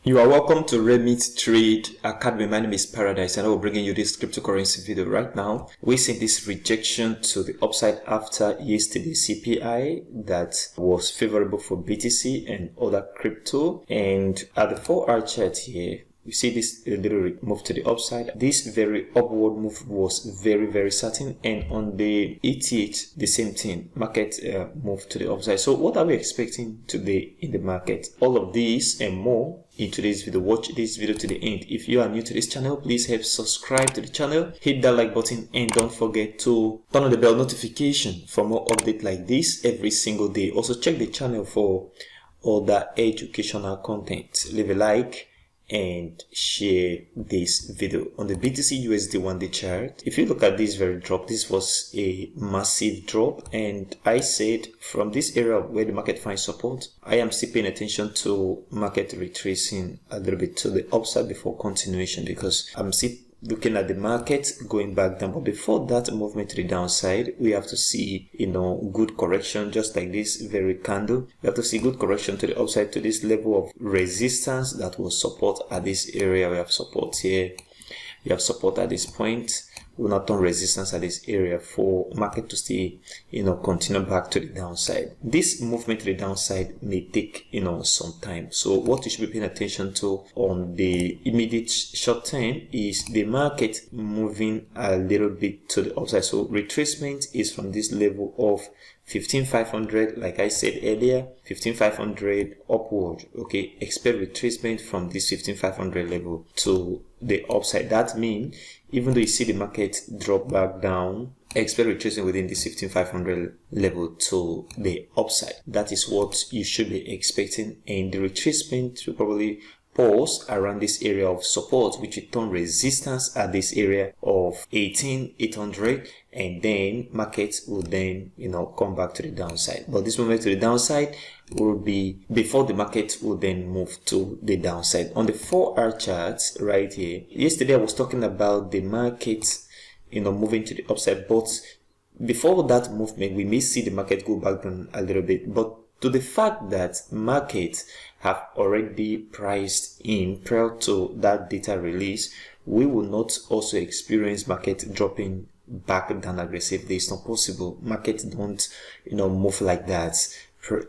You are welcome to Remit Trade Academy. My name is Paradise and I will bring you this cryptocurrency video right now. We see this rejection to the upside after yesterday's CPI that was favorable for BTC and other crypto. And at the 4-hour chart here, you see this little move to the upside. This very upward move was very certain, and on the ETH the same thing. Market moved to the upside. So what are we expecting today in the market? All of these and more in today's video. Watch this video to the end. If you are new to this channel, please help subscribe to the channel, hit that like button, and don't forget to turn on the bell notification for more updates like this every single day. Also check the channel for other educational content. Leave a like and share this video. On the BTC USD 1-day chart, if you look at this very drop, this was a massive drop, and I said from this area where the market finds support, I am still paying attention to market retracing a little bit to the upside before continuation, because I'm still looking at the market going back down. But before that movement to the downside, we have to see good correction, just like this very candle. We have to see good correction to the upside to this level of resistance that will support at this area. We have support here, we have support at this point. We will not turn resistance at this area for market to still continue back to the downside. This movement to the downside may take some time. So what you should be paying attention to on the immediate short term is the market moving a little bit to the upside. So retracement is from this level of 15,500, like I said earlier, 15,500 upward. Okay, expect retracement from this 15,500 level to the upside. That means even though you see the market drop back down, expect retracing within the 15,500 level to the upside. That is what you should be expecting, and the retracement will probably pause around this area of support, which will turn resistance at this area of 18,800, and then markets will then come back to the downside. But this movement to the downside will be before the market will then move to the downside. On the 4-hour charts right here, yesterday I was talking about the market moving to the upside, but before that movement we may see the market go back down a little bit. But to the fact that markets have already priced in prior to that data release, we will not also experience market dropping back down aggressively. It's not possible. Markets don't move like that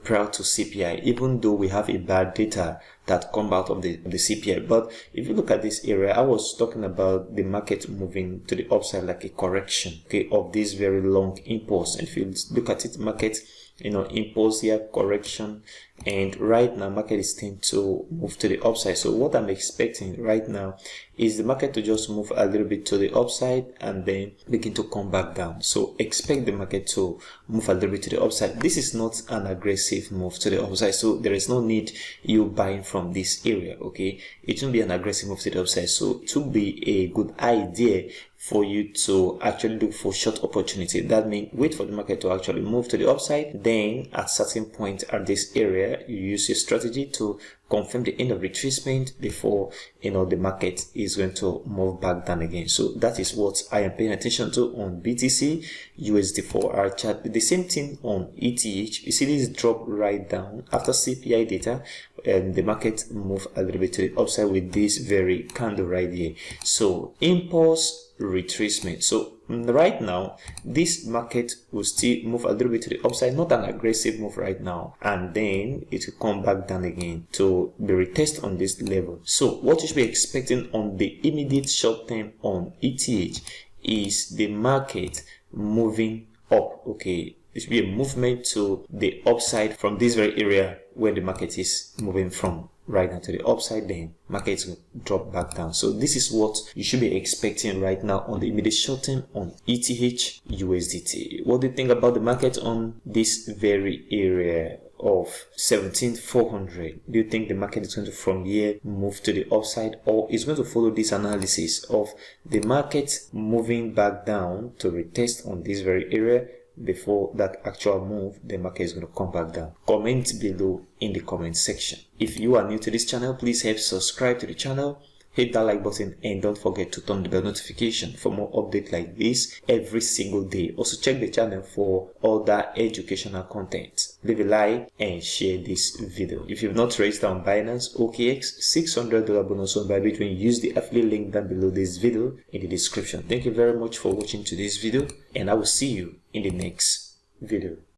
prior to CPI, even though we have a bad data that come out of the CPI. But if you look at this area, I was talking about the market moving to the upside like a correction, okay, of this very long impulse. And if you look at it, market impulse here, correction, and right now market is tending to move to the upside. So what I'm expecting right now is the market to just move a little bit to the upside and then begin to come back down. So expect the market to move a little bit to the upside. This is not an aggressive move to the upside, so there is no need you buying from this area. Okay, it won't be an aggressive move to the upside, so it will be a good idea for you to actually look for short opportunity. That means wait for the market to actually move to the upside, then at certain point at this area you use your strategy to confirm the end of retracement before the market is going to move back down again. So that is what I am paying attention to on BTC USD 4-hour chart. The same thing on ETH. You see this drop right down after CPI data, and the market move a little bit to the upside with this very candle right here. So impulse retracement. So right now this market will still move a little bit to the upside, not an aggressive move right now, and then it will come back down again to be retest on this level. So what you should be expecting on the immediate short term on ETH is the market moving up. Okay, it should be a movement to the upside from this very area where the market is moving from right now to the upside, then markets will drop back down. So this is what you should be expecting right now on the immediate short term on ETH USDT. What do you think about the market on this very area of 17,400? Do you think the market is going to from here move to the upside, or is going to follow this analysis of the market moving back down to retest on this very area before that actual move? The market is going to come back down. Comment below in the comment section. If you are new to this channel, please help subscribe to the channel, hit that like button, and don't forget to turn the bell notification for more updates like this every single day. Also check the channel for other educational content. Leave a like and share this video. If you've not registered on Binance, OKX, $600 bonus on Bybit when you use the affiliate link down below this video in the description. Thank you very much for watching today's video, and I will see you in the next video.